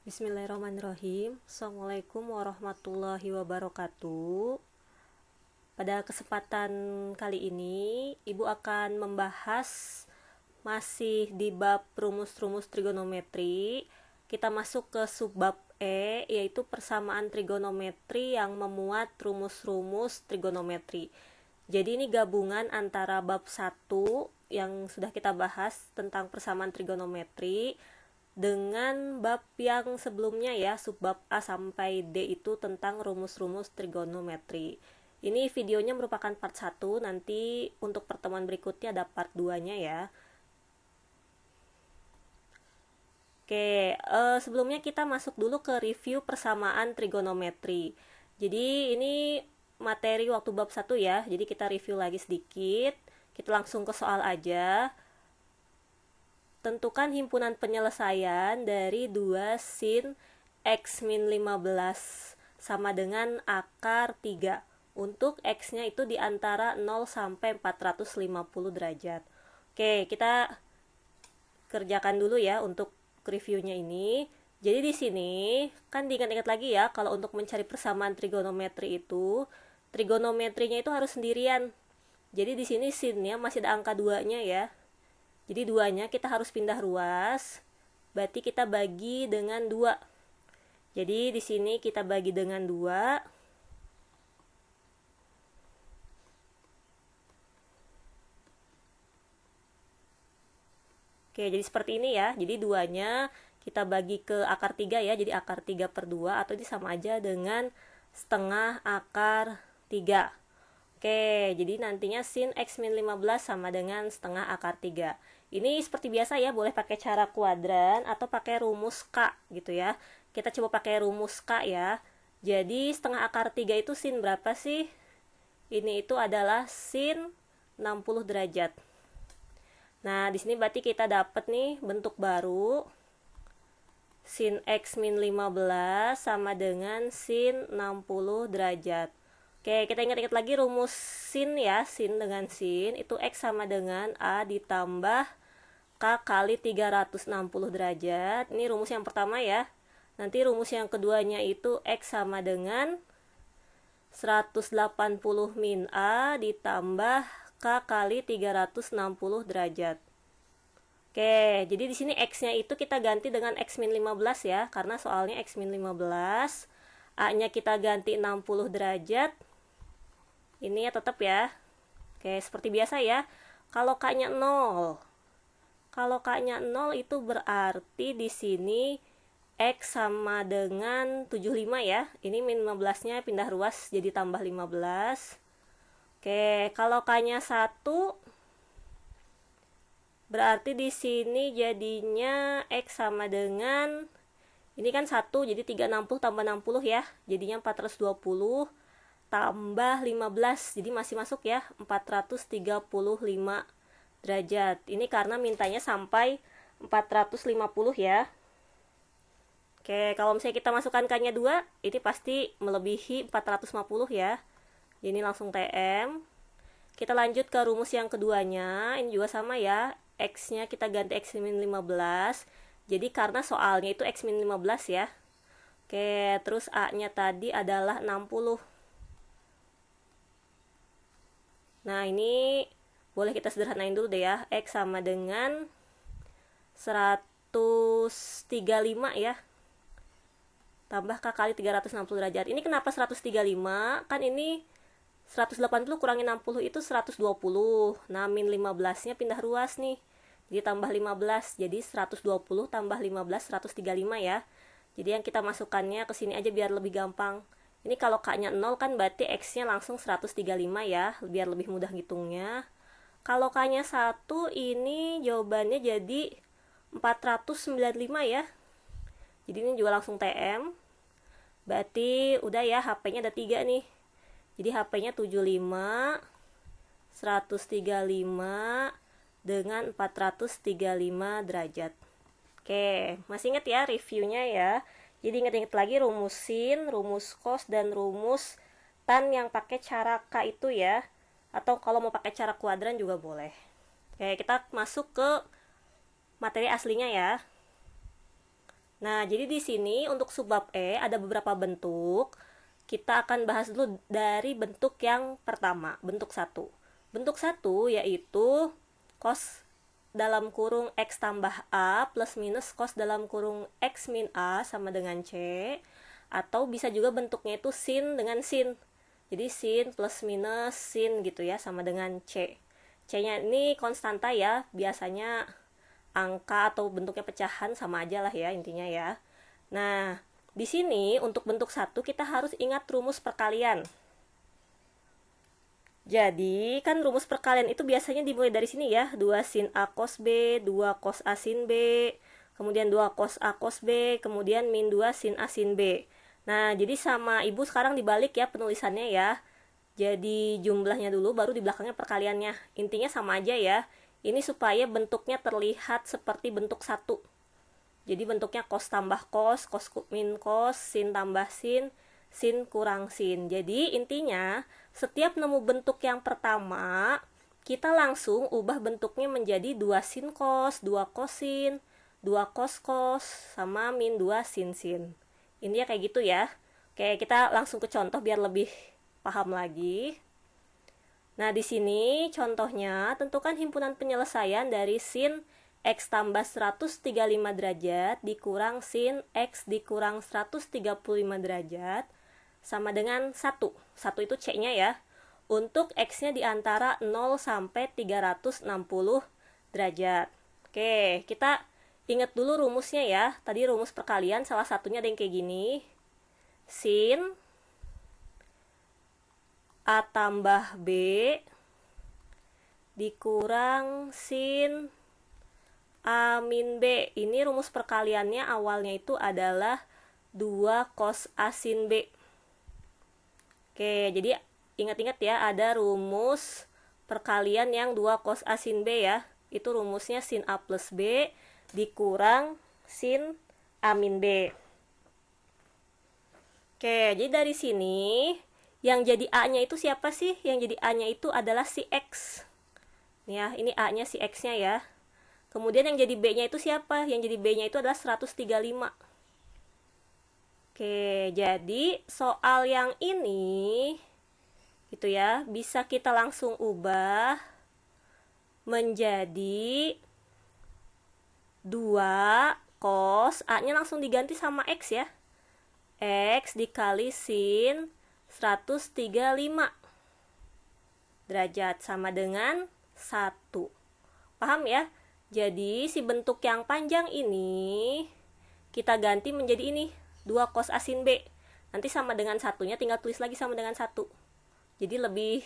Bismillahirrahmanirrahim. Assalamualaikum warahmatullahi wabarakatuh. Pada kesempatan kali ini, Ibu akan membahas masih di bab rumus-rumus trigonometri. Kita masuk ke subbab E, yaitu persamaan trigonometri yang memuat rumus-rumus trigonometri. Jadi ini gabungan antara bab 1 yang sudah kita bahas tentang persamaan trigonometri dengan bab yang sebelumnya ya, subbab A sampai D itu tentang rumus-rumus trigonometri. Ini videonya merupakan part 1, nanti untuk pertemuan berikutnya ada part 2-nya ya. Oke, sebelumnya kita masuk dulu ke review persamaan trigonometri. Jadi ini materi waktu bab 1 ya, jadi kita review lagi sedikit. Kita langsung ke soal aja. Tentukan himpunan penyelesaian dari 2 sin x min 15 sama dengan akar 3 untuk x-nya itu di antara 0 sampai 450 derajat. Oke, kita kerjakan dulu ya untuk reviewnya ini. Jadi di sini kan diingat-ingat lagi ya, kalau untuk mencari persamaan trigonometri itu, trigonometrinya itu harus sendirian. Jadi di sini sinnya masih ada angka 2-nya ya. Jadi duanya kita harus pindah ruas. Berarti kita bagi dengan 2. Jadi di sini kita bagi dengan 2. Oke, jadi seperti ini ya. Jadi duanya kita bagi ke akar 3 ya. Jadi akar 3 per 2 atau ini sama aja dengan setengah akar 3. Oke, jadi nantinya sin x min 15 sama dengan setengah akar 3. Ini seperti biasa ya, boleh pakai cara kuadran atau pakai rumus K gitu ya. Kita coba pakai rumus K ya. Jadi setengah akar 3 itu sin berapa sih? Ini itu adalah sin 60 derajat. Nah, di sini berarti kita dapat nih bentuk baru. Sin x min 15 sama dengan sin 60 derajat. Oke, kita ingat-ingat lagi rumus sin ya. Sin dengan sin itu x sama dengan A ditambah K kali 360 derajat. Ini rumus yang pertama ya. Nanti rumus yang keduanya itu x sama dengan 180 min A ditambah K kali 360 derajat. Oke, jadi di sini x-nya itu kita ganti dengan x min 15 ya. Karena soalnya x min 15. A-nya kita ganti 60 derajat. Ini ya tetap ya. Oke, seperti biasa ya. Kalau K-nya 0. Kalau K-nya 0 itu berarti di sini X sama dengan 75 ya. Ini min 15-nya pindah ruas jadi tambah 15. Oke, kalau K-nya 1 berarti di sini jadinya X sama dengan ini kan 1 jadi 360 tambah 60 ya. Jadinya 420 tambah 15, jadi masih masuk ya, 435 derajat. Ini karena mintanya sampai 450 ya. Oke, kalau misalnya kita masukkan K-nya 2, ini pasti melebihi 450 ya. Jadi ini langsung TM. Kita lanjut ke rumus yang keduanya, ini juga sama ya. X-nya kita ganti X min 15. Jadi karena soalnya itu X min 15 ya. Oke, terus A-nya tadi adalah 60. Nah, ini boleh kita sederhanain dulu deh ya. X sama dengan 135 ya. Tambah K kali 360 derajat. Ini kenapa 135? Kan ini 180 kurangi 60 itu 120. Nah, min 15-nya pindah ruas nih. Jadi tambah 15. Jadi 120 tambah 15, 135 ya. Jadi yang kita masukkannya ke sini aja biar lebih gampang. Ini kalau K-nya 0 kan berarti X-nya langsung 135 ya, biar lebih mudah ngitungnya. Kalau K-nya 1 ini jawabannya jadi 495 ya. Jadi ini juga langsung TM. Berarti udah ya, HP-nya ada 3 nih. Jadi HP-nya 75, 135 dengan 435 derajat. Oke, masih ingat ya reviewnya ya. Jadi ingat-ingat lagi rumus sin, rumus cos, dan rumus tan yang pakai cara K itu ya. Atau kalau mau pakai cara kuadran juga boleh. Oke, kita masuk ke materi aslinya ya. Nah, jadi di sini untuk subbab E ada beberapa bentuk. Kita akan bahas dulu dari bentuk yang pertama, bentuk 1. Bentuk 1 yaitu cos dalam kurung X tambah A plus minus cos dalam kurung X min A sama dengan C. Atau bisa juga bentuknya itu sin dengan sin. Jadi sin plus minus sin gitu ya, sama dengan C. C-nya ini konstanta ya, biasanya angka atau bentuknya pecahan sama aja lah ya intinya ya. Nah, di sini untuk bentuk 1 kita harus ingat rumus perkalian. Jadi, kan rumus perkalian itu biasanya dimulai dari sini ya. 2 sin A cos B, 2 cos A sin B, kemudian 2 cos A cos B, kemudian min 2 sin A sin B. Nah, jadi sama Ibu sekarang dibalik ya penulisannya ya. Jadi jumlahnya dulu, baru di belakangnya perkaliannya. Intinya sama aja ya. Ini supaya bentuknya terlihat seperti bentuk 1. Jadi bentuknya cos tambah cos, cos min cos, sin tambah sin kurang sin. Jadi intinya setiap nemu bentuk yang pertama, kita langsung ubah bentuknya menjadi 2 sin cos, 2 cosin, 2 cos cos, sama min 2 sin sin. Intinya kayak gitu ya. Oke, kita langsung ke contoh biar lebih paham lagi. Nah, di sini contohnya, tentukan himpunan penyelesaian dari sin X tambah 135 derajat dikurang sin X dikurang 135 derajat sama dengan 1. 1 itu C-nya ya. Untuk X-nya di antara 0 sampai 360 derajat. Oke, kita ingat dulu rumusnya ya. Tadi rumus perkalian salah satunya ada yang kayak gini. Sin A tambah B dikurang sin A min B. Ini rumus perkaliannya awalnya itu adalah 2 cos A sin B. Oke, jadi ingat-ingat ya, ada rumus perkalian yang 2 cos A sin B ya. Itu rumusnya sin A plus B dikurang sin A min B. Oke, jadi dari sini yang jadi A-nya itu siapa sih? Yang jadi A-nya itu adalah si X. Nih ya, ini A-nya si X-nya ya. Kemudian yang jadi B-nya itu siapa? Yang jadi B-nya itu adalah 135. Oke, jadi soal yang ini gitu ya, bisa kita langsung ubah menjadi 2 cos, A-nya langsung diganti sama X ya. X dikali sin 135 derajat sama dengan 1. Paham ya? Jadi si bentuk yang panjang ini kita ganti menjadi ini, 2 cos A sin B. Nanti sama dengan satunya tinggal tulis lagi sama dengan 1. Jadi lebih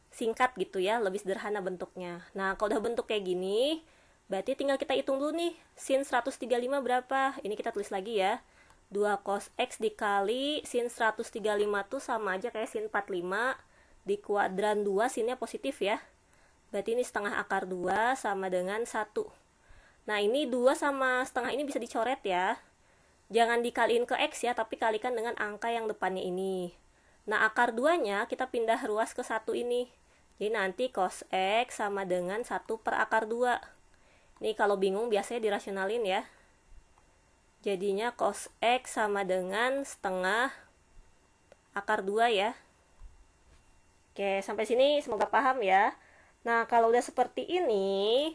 singkat gitu ya, lebih sederhana bentuknya. Nah, kalau udah bentuk kayak gini, berarti tinggal kita hitung dulu nih, sin 135 berapa? Ini kita tulis lagi ya. 2 cos X dikali sin 135 tuh sama aja kayak sin 45 di kuadran 2, sinnya positif ya. Berarti ini setengah akar 2 sama dengan 1. Nah, ini 2 sama setengah ini bisa dicoret ya. Jangan dikaliin ke X ya, tapi kalikan dengan angka yang depannya ini. Nah, akar 2-nya kita pindah ruas ke 1 ini. Jadi nanti cos X sama dengan 1 per akar 2. Ini kalau bingung biasanya dirasionalin ya. Jadinya cos X sama dengan setengah akar 2 ya. Oke, sampai sini semoga paham ya. Nah, kalau udah seperti ini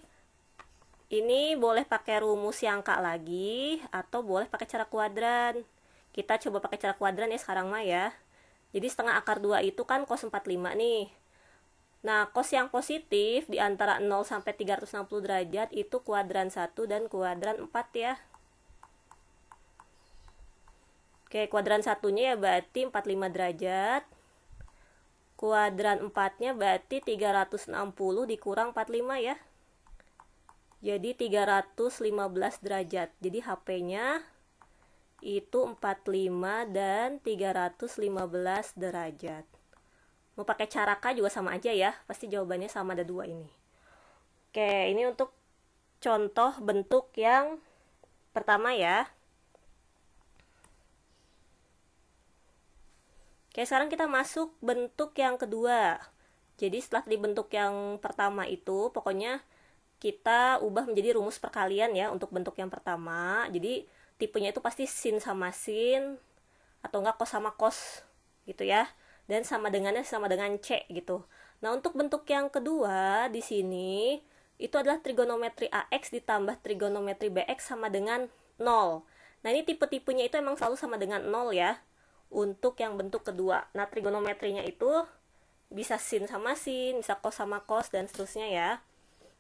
boleh pakai rumus yang K lagi, atau boleh pakai cara kuadran. Kita coba pakai cara kuadran ya sekarang mah ya. Jadi setengah akar 2 itu kan cos 45 nih. Nah, cos yang positif di antara 0 sampai 360 derajat itu kuadran 1 dan kuadran 4 ya. Oke, kuadran satunya ya berarti 45 derajat. Kuadran 4-nya berarti 360 dikurang 45 ya. Jadi 315 derajat. Jadi HP-nya itu 45 dan 315 derajat. Mau pakai cara K juga sama aja ya. Pasti jawabannya sama, ada 2 ini. Oke, ini untuk contoh bentuk yang pertama ya. Oke, sekarang kita masuk bentuk yang kedua. Jadi setelah dibentuk yang pertama itu, pokoknya kita ubah menjadi rumus perkalian ya untuk bentuk yang pertama. Jadi tipenya itu pasti sin sama sin atau enggak cos sama cos gitu ya. Dan sama dengannya sama dengan C gitu. Nah, untuk bentuk yang kedua di sini itu adalah trigonometri AX ditambah trigonometri BX sama dengan 0. Nah, ini tipe-tipenya itu emang selalu sama dengan 0 ya. Untuk yang bentuk kedua. Nah, trigonometrinya itu bisa sin sama sin, bisa cos sama cos, dan seterusnya ya.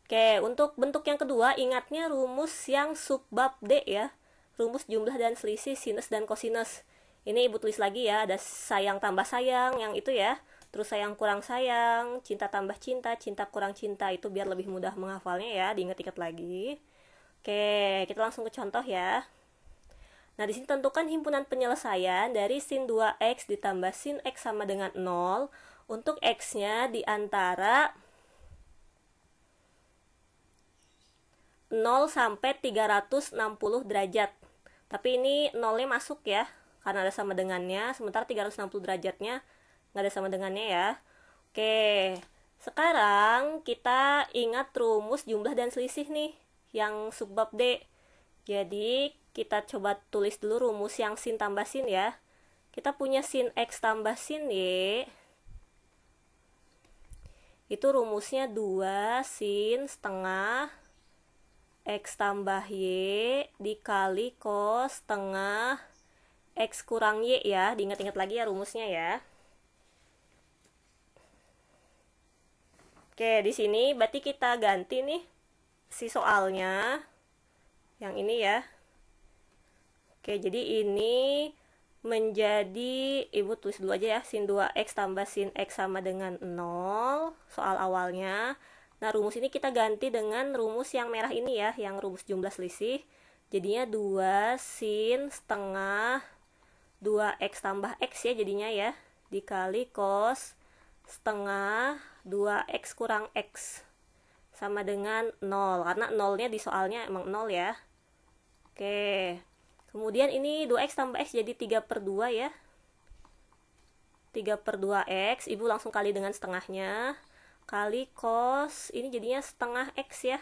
Oke, untuk bentuk yang kedua, ingatnya rumus yang subbab D ya. Rumus jumlah dan selisih sinus dan kosinus. Ini ibu tulis lagi ya, ada sayang tambah sayang, yang itu ya. Terus sayang kurang sayang, cinta tambah cinta, cinta kurang cinta, itu biar lebih mudah menghafalnya ya, diingat-ingat lagi. Oke, kita langsung ke contoh ya. Nah, di sini tentukan himpunan penyelesaian dari sin 2x ditambah sin x sama dengan 0 untuk x-nya di antara 0 sampai 360 derajat. Tapi ini 0-nya masuk ya, karena ada sama dengannya, sementara 360 derajatnya nggak ada sama dengannya ya. Oke, sekarang kita ingat rumus jumlah dan selisih nih, yang subbab D. Jadi, kita coba tulis dulu rumus yang sin tambah sin ya. Kita punya sin X tambah sin Y. Itu rumusnya 2 sin setengah X tambah Y dikali cos setengah X kurang Y ya, diingat-ingat lagi ya rumusnya ya. Oke, di sini berarti kita ganti nih si soalnya yang ini ya. Oke, jadi ini menjadi, ibu tulis dulu aja ya, sin 2x tambah sin x sama dengan 0 soal awalnya. Nah, rumus ini kita ganti dengan rumus yang merah ini ya, yang rumus jumlah selisih. Jadinya 2 sin setengah 2x tambah x ya jadinya ya, dikali cos setengah 2x kurang x sama dengan 0, karena 0-nya di soalnya emang 0 ya. Oke, kemudian ini 2x tambah x jadi 3/2 ya, 3/2x, ibu langsung kali dengan setengahnya, kali cos, ini jadinya setengah x ya,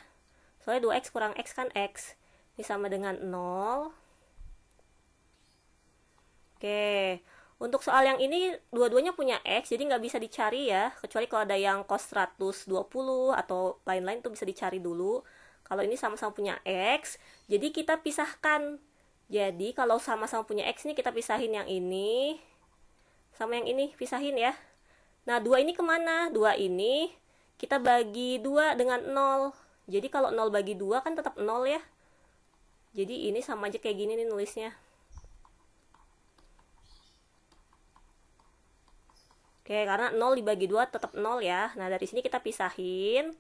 soalnya 2x kurang x kan x, ini sama dengan 0. Oke, untuk soal yang ini dua-duanya punya X, jadi nggak bisa dicari ya, kecuali kalau ada yang cos 120 atau lain-lain tuh bisa dicari dulu. Kalau ini sama-sama punya X, jadi kita pisahkan. Jadi kalau sama-sama punya X nih kita pisahin yang ini sama yang ini, pisahin ya. Nah, 2 ini kemana? 2 ini kita bagi 2 dengan 0. Jadi kalau 0 bagi 2 kan tetap 0 ya. Jadi ini sama aja kayak gini nih nulisnya. Oke, karena 0 dibagi 2 tetap 0 ya. Nah, dari sini kita pisahin.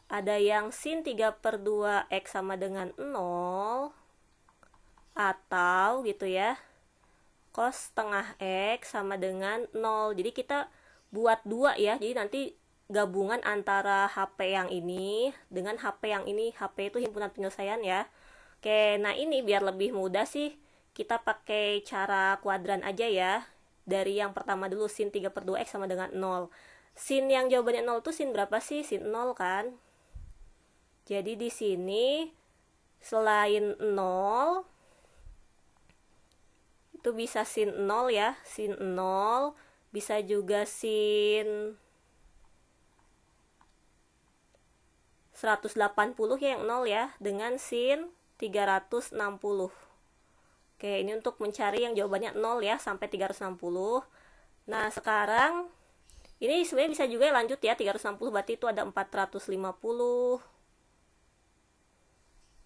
Ada yang sin 3/2x sama dengan 0. Atau gitu ya, cos setengah x sama dengan 0. Jadi kita buat 2 ya. Jadi nanti gabungan antara HP yang ini dengan HP yang ini. HP itu himpunan penyelesaian ya. Oke, nah ini biar lebih mudah sih, kita pakai cara kuadran aja ya. Dari yang pertama dulu, sin 3/2x sama dengan 0. Sin yang jawabannya 0 itu sin berapa sih? Sin 0 kan? Jadi di sini selain 0 itu bisa sin 0 ya, sin 0, bisa juga sin 180 ya yang 0 ya, dengan sin 360. Oke, ini untuk mencari yang jawabannya 0 ya, sampai 360. Nah, sekarang ini sebenarnya bisa juga lanjut ya, 360 berarti itu ada 450.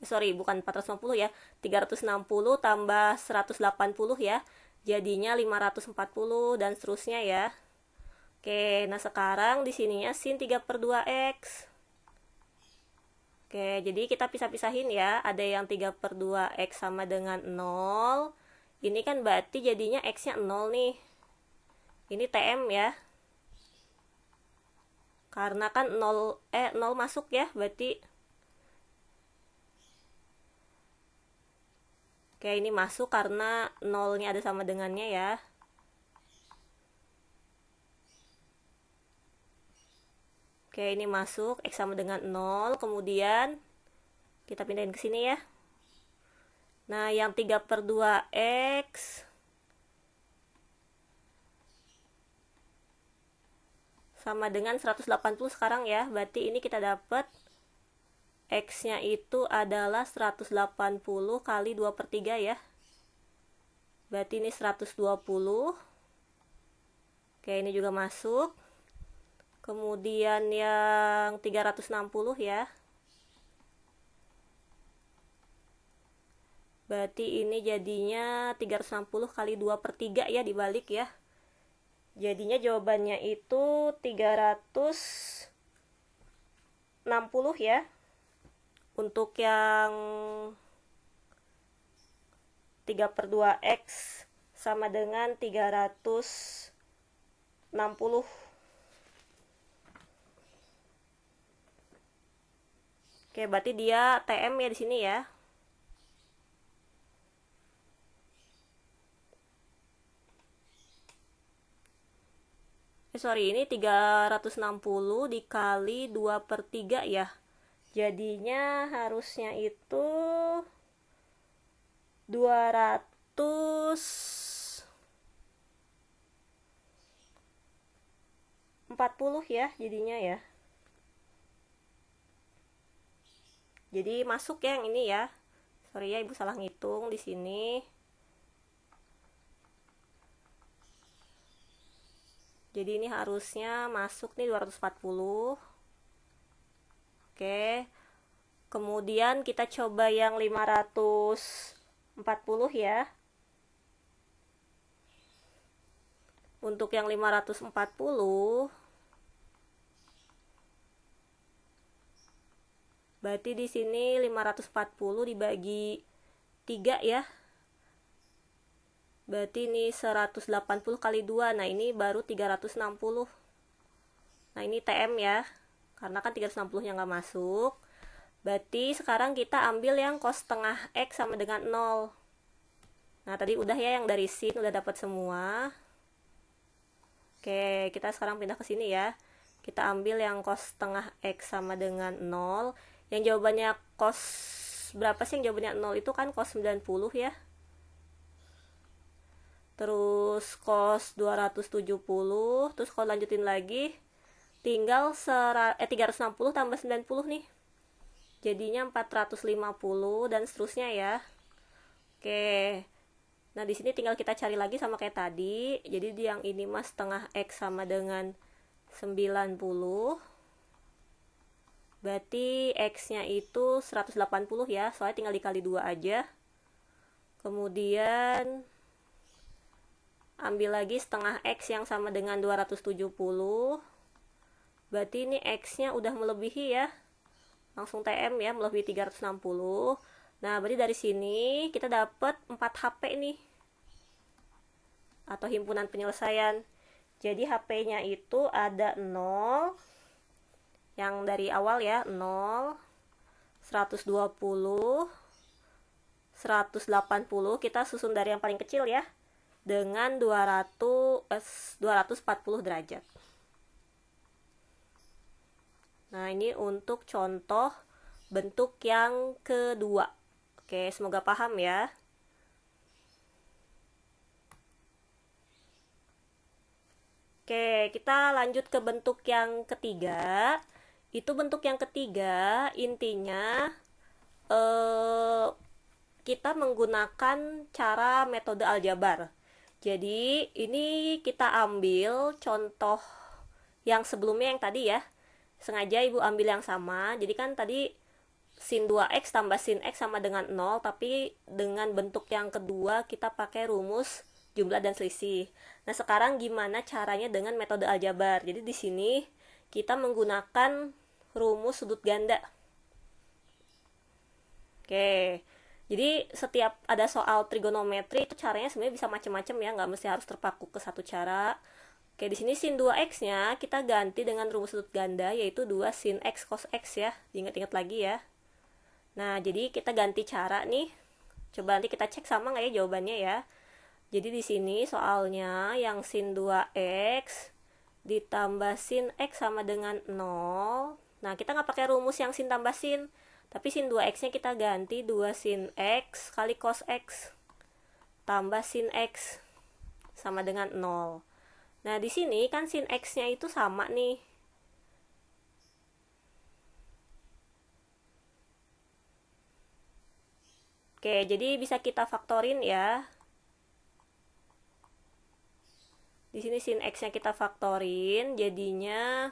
Sorry, bukan 450 ya, 360 tambah 180 ya, jadinya 540 dan seterusnya ya. Oke, nah sekarang di sininya sin 3/2x. Oke, jadi kita pisah-pisahin ya. Ada yang 3/2x sama dengan 0. Ini kan berarti jadinya x-nya 0 nih. Ini TM ya. Karena kan 0 masuk ya, berarti. Oke, ini masuk karena 0-nya ada sama dengannya ya. Oke, ini masuk, X sama dengan 0, kemudian kita pindahin ke sini ya. Nah, yang 3/2x sama dengan 180 sekarang ya. Berarti ini kita dapat x-nya itu adalah 180 kali 2/3 ya. Berarti ini 120. Oke, ini juga masuk. Kemudian yang 360 ya. Berarti ini jadinya 360 kali 2/3 ya, dibalik ya. Jadinya jawabannya itu 360 ya. Untuk yang 3/2x sama dengan 360. Oke, berarti dia TM ya di sini ya. Sorry, ini 360 dikali 2/3 ya. Jadinya harusnya itu 240 ya jadinya ya. Jadi masuk ya yang ini ya. Sorry ya, Ibu salah ngitung di sini. Jadi ini harusnya masuk nih 240. Oke. Kemudian kita coba yang 540 ya. Untuk yang 540 berarti di sini 540 dibagi 3 ya. Berarti ini 180 kali 2. Nah, ini baru 360. Nah, ini TM ya. Karena kan 360-nya nggak masuk. Berarti sekarang kita ambil yang cos setengah X sama dengan 0. Nah, tadi udah ya yang dari sin udah dapat semua. Oke, kita sekarang pindah ke sini ya. Kita ambil yang cos setengah X sama dengan 0. Yang jawabannya cos berapa sih yang jawabannya 0 itu kan cos 90 ya. Terus cos 270, terus kalau lanjutin lagi tinggal 360 tambah 90 nih. Jadinya 450 dan seterusnya ya. Oke. Nah, di sini tinggal kita cari lagi sama kayak tadi. Jadi di yang ini mas setengah X sama dengan 90. Berarti X-nya itu 180 ya. Soalnya tinggal dikali 2 aja. Kemudian ambil lagi setengah X yang sama dengan 270. Berarti ini X-nya udah melebihi ya. Langsung TM ya, melebihi 360. Nah, berarti dari sini kita dapat 4 HP nih. Atau himpunan penyelesaian. Jadi HP-nya itu ada 0. Yang dari awal ya, 0, 120, 180. Kita susun dari yang paling kecil ya. Dengan 240 derajat. Nah, ini untuk contoh bentuk yang kedua. Oke, semoga paham ya. Oke, kita lanjut ke bentuk yang ketiga. Itu bentuk yang ketiga, intinya kita menggunakan cara metode aljabar. Jadi, ini kita ambil contoh yang sebelumnya yang tadi ya. Sengaja Ibu ambil yang sama. Jadi kan tadi sin 2x tambah sin x sama dengan 0, tapi dengan bentuk yang kedua kita pakai rumus jumlah dan selisih. Nah, sekarang gimana caranya dengan metode aljabar? Jadi di sini kita menggunakan rumus sudut ganda. Oke. Jadi setiap ada soal trigonometri itu caranya sebenarnya bisa macam-macam ya, nggak mesti harus terpaku ke satu cara. Oke, di sini sin 2x-nya kita ganti dengan rumus sudut ganda yaitu 2 sin x cos x ya. Diingat-ingat lagi ya. Nah, jadi kita ganti cara nih. Coba nanti kita cek sama nggak ya jawabannya ya. Jadi di sini soalnya yang sin 2x ditambah sin x sama dengan 0. Nah, kita nggak pakai rumus yang sin tambah sin, Tapi sin 2x nya kita ganti 2 sin x kali cos x tambah sin x sama dengan 0. Nah di sini kan sin x nya itu sama nih. Oke, jadi bisa kita faktorin ya. Di sini sin x-nya kita faktorin, jadinya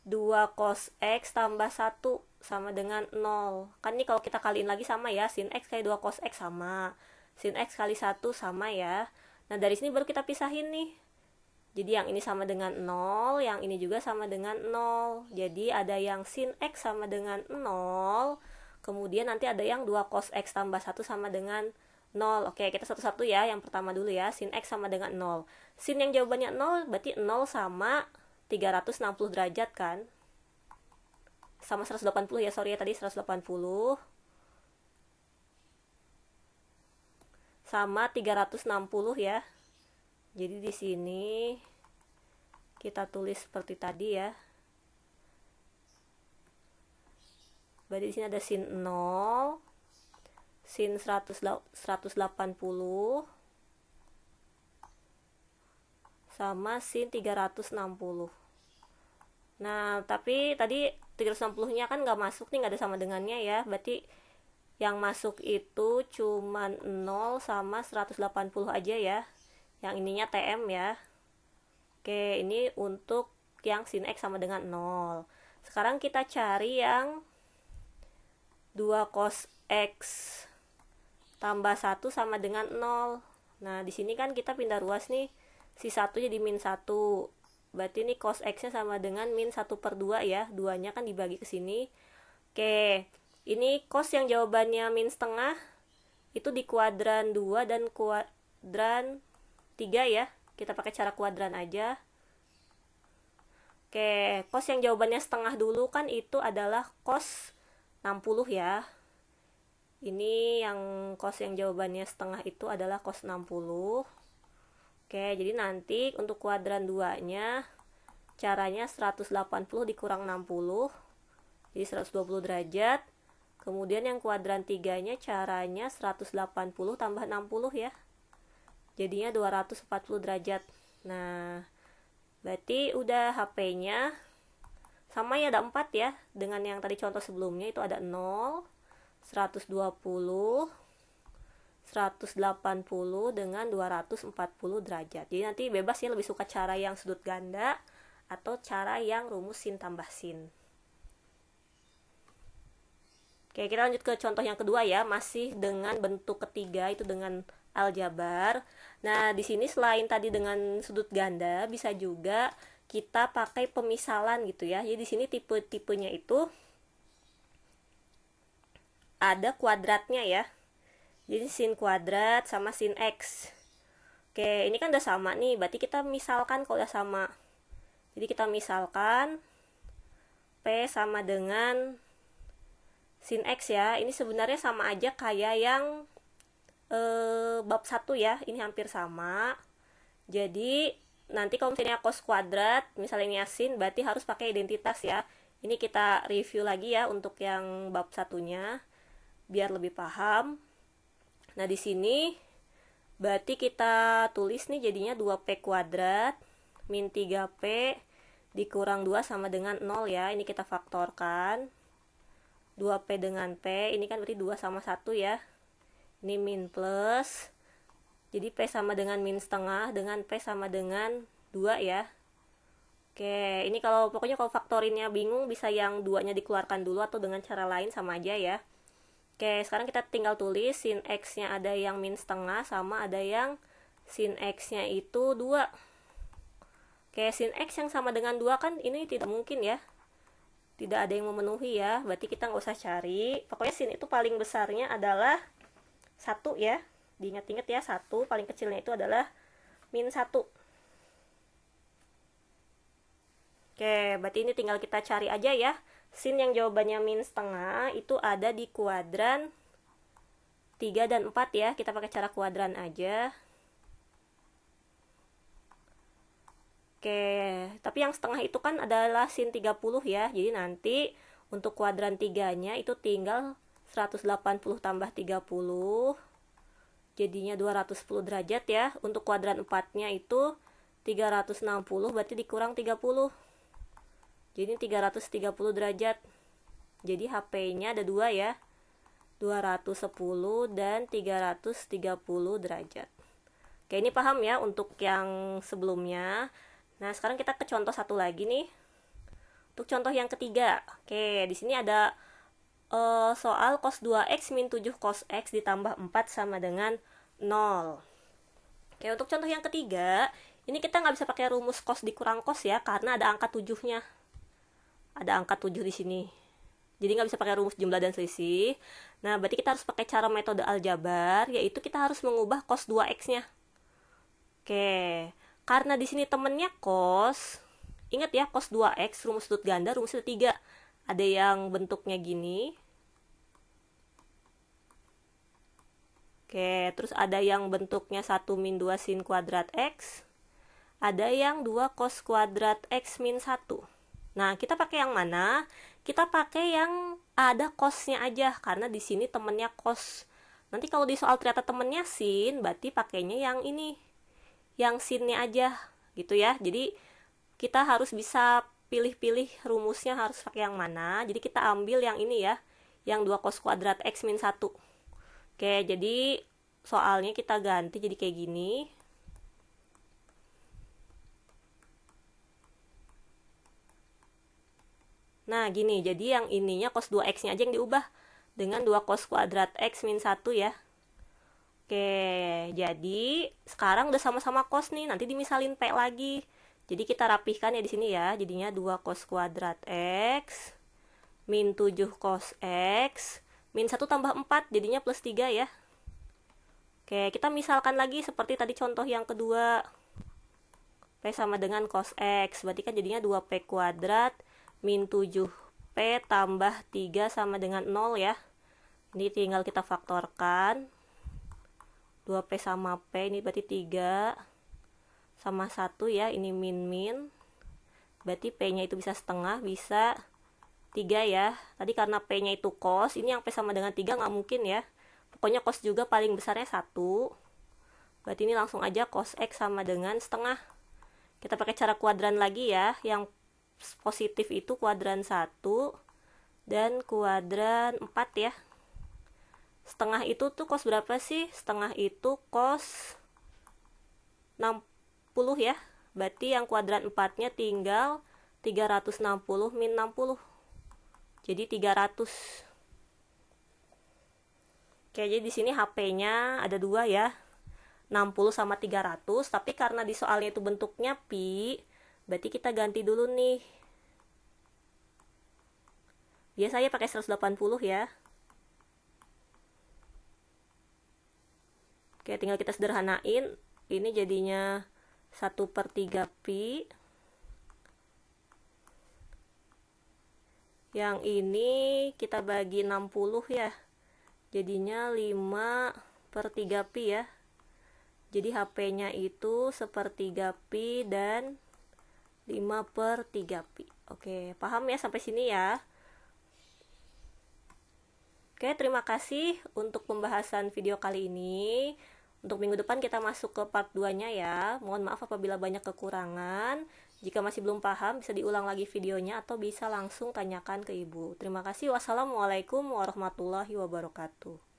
2 cos x tambah 1 sama dengan 0. Kan ini kalau kita kaliin lagi sama ya, sin x kali 2 cos x sama. Sin x kali 1 sama ya. Nah, dari sini baru kita pisahin nih. Jadi yang ini sama dengan 0, yang ini juga sama dengan 0. Jadi ada yang sin x sama dengan 0. Kemudian nanti ada yang 2 cos x tambah 1 sama dengan 0. Oke, kita satu-satu ya. Yang pertama dulu ya, sin x sama dengan 0. Sin yang jawabannya 0, berarti 0 sama 360 derajat kan? Sama 180 ya, sorry ya tadi 180. Sama 360 ya. Jadi di sini kita tulis seperti tadi ya. Berarti di sini ada sin 0, sin 180 sama sin 360. Nah, tapi tadi 360-nya kan nggak masuk nih, nggak ada sama dengannya ya. Berarti yang masuk itu cuman 0 sama 180 aja ya. Yang ininya TM ya. Oke, ini untuk yang sin X sama dengan 0. Sekarang kita cari yang 2 cos X tambah 1 sama dengan 0. Nah, di sini kan kita pindah ruas nih. Si 1 jadi min 1. Berarti ini cos X-nya sama dengan min 1/2 ya. 2-nya kan dibagi ke sini. Oke, ini cos yang jawabannya min setengah. Itu di kuadran 2 dan kuadran 3 ya. Kita pakai cara kuadran aja. Oke, cos yang jawabannya setengah dulu kan itu adalah cos 60 ya. Ini yang cos yang jawabannya setengah itu adalah cos 60. Oke, jadi nanti untuk kuadran 2-nya caranya 180 dikurang 60. Jadi 120 derajat. Kemudian yang kuadran 3-nya caranya 180 tambah 60 ya. Jadinya 240 derajat. Nah, berarti udah HP-nya sama ya, ada 4 ya. Dengan yang tadi contoh sebelumnya itu ada 0, 120, 180 dengan 240 derajat. Jadi nanti bebas ya, lebih suka cara yang sudut ganda atau cara yang rumus sin tambah sin. Oke, kita lanjut ke contoh yang kedua ya, masih dengan bentuk ketiga, itu dengan aljabar. Nah, di sini selain tadi dengan sudut ganda, bisa juga kita pakai pemisalan gitu ya. Jadi di sini tipe-tipenya itu ada kuadratnya ya. Jadi sin kuadrat sama sin X. Oke, ini kan udah sama nih, berarti kita misalkan kalau udah sama. Jadi kita misalkan P sama dengan sin X ya. Ini sebenarnya sama aja kayak yang bab 1 ya. Ini hampir sama. Jadi nanti kalau misalnya cos kuadrat, misalnya ini sin, berarti harus pakai identitas ya. Ini kita review lagi ya untuk yang bab satunya biar lebih paham. Nah, di sini berarti kita tulis nih jadinya 2P kuadrat min 3P dikurang 2 sama dengan 0 ya. Ini kita faktorkan. 2P dengan P, ini kan berarti 2 sama 1 ya. Ini min plus. Jadi P sama dengan min setengah dengan P sama dengan 2 ya. Oke, ini pokoknya kalau faktorinnya bingung bisa yang 2-nya dikeluarkan dulu atau dengan cara lain sama aja ya. Oke, sekarang kita tinggal tulis sin X-nya ada yang min setengah sama ada yang sin X-nya itu 2. Oke, sin X yang sama dengan 2 kan ini tidak mungkin ya. Tidak ada yang memenuhi ya, berarti kita nggak usah cari. Pokoknya sin itu paling besarnya adalah 1 ya. Diingat-ingat ya, 1 paling kecilnya itu adalah min 1. Oke, berarti ini tinggal kita cari aja ya. Sin yang jawabannya min setengah itu ada di kuadran 3 dan 4 ya. Kita pakai cara kuadran aja. Oke, tapi yang setengah itu kan adalah sin 30 ya. Jadi nanti Untuk kuadran 3-nya itu tinggal 180 tambah 30, jadinya 210 derajat ya. Untuk kuadran 4-nya itu 360, berarti dikurang 30, jadi 330 derajat. Jadi HP-nya ada dua ya, 210 dan 330 derajat. Oke, ini paham ya untuk yang sebelumnya. Nah, sekarang kita ke contoh satu lagi nih. Untuk contoh yang ketiga. Oke, di sini ada soal cos 2x min 7 cos x ditambah 4 sama dengan 0. Oke, untuk contoh yang ketiga, ini kita nggak bisa pakai rumus cos dikurang cos ya, karena ada angka 7-nya. Ada angka 7 di sini. Jadi nggak bisa pakai rumus jumlah dan selisih. Nah, berarti kita harus pakai cara metode aljabar, yaitu kita harus mengubah cos 2x-nya. Oke, karena di sini temennya cos, ingat ya, cos 2x, rumus sudut ganda, rumus ada 3. Ada yang bentuknya gini. Oke, terus ada yang bentuknya 1 min 2 sin kuadrat x. Ada yang 2 cos kuadrat x min 1. Nah, kita pakai yang mana? Kita pakai yang ada cosnya aja, karena di sini temennya cos. Nanti kalau di soal ternyata temennya sin, berarti pakainya yang ini, yang sinnya aja, gitu ya. Jadi kita harus bisa pilih-pilih rumusnya harus pakai yang mana. Jadi kita ambil yang ini ya, yang 2 cos kuadrat x min 1. Oke, jadi soalnya kita ganti jadi kayak gini. Nah, gini, jadi yang ininya cos 2x-nya aja yang diubah dengan 2 cos kuadrat x min 1 ya. Oke, jadi sekarang udah sama-sama cos nih, nanti dimisalin P lagi. Jadi kita rapihkan ya di sini ya, jadinya 2 cos kuadrat x min 7 cos x min 1 tambah 4, jadinya plus 3 ya. Oke, kita misalkan lagi seperti tadi contoh yang kedua. P sama dengan cos x, berarti kan jadinya 2P kuadrat min 7P tambah 3 sama dengan 0 ya. Ini tinggal kita faktorkan. 2P sama P, ini berarti 3 sama 1 ya, ini min-min. Berarti P-nya itu bisa setengah, bisa 3 ya. Tadi karena P-nya itu cos, ini yang P sama dengan 3 nggak mungkin ya. Pokoknya cos juga paling besarnya 1. Berarti ini langsung aja cos X sama dengan setengah. Kita pakai cara kuadran lagi ya. Yang positif itu kuadran 1 dan kuadran 4 ya. Setengah itu tuh cos berapa sih? Setengah itu cos 60 ya. Berarti yang kuadran 4-nya tinggal 360 min 60. Jadi 300. Oke, jadi di sini HP-nya ada dua ya. 60 sama 300, tapi karena di soalnya itu bentuknya pi, berarti kita ganti dulu nih. Biasanya pakai 180 ya. Oke, tinggal kita sederhanain. Ini jadinya 1/3 pi. Yang ini kita bagi 60 ya. Jadinya 5/3 pi ya. Jadi HP-nya itu 1/3 pi dan 5/3 pi. Oke, paham ya sampai sini ya? Oke, terima kasih untuk pembahasan video kali ini. Untuk minggu depan kita masuk ke part 2-nya ya. Mohon maaf apabila banyak kekurangan. Jika masih belum paham, bisa diulang lagi videonya atau bisa langsung tanyakan ke Ibu. Terima kasih. Wassalamualaikum warahmatullahi wabarakatuh.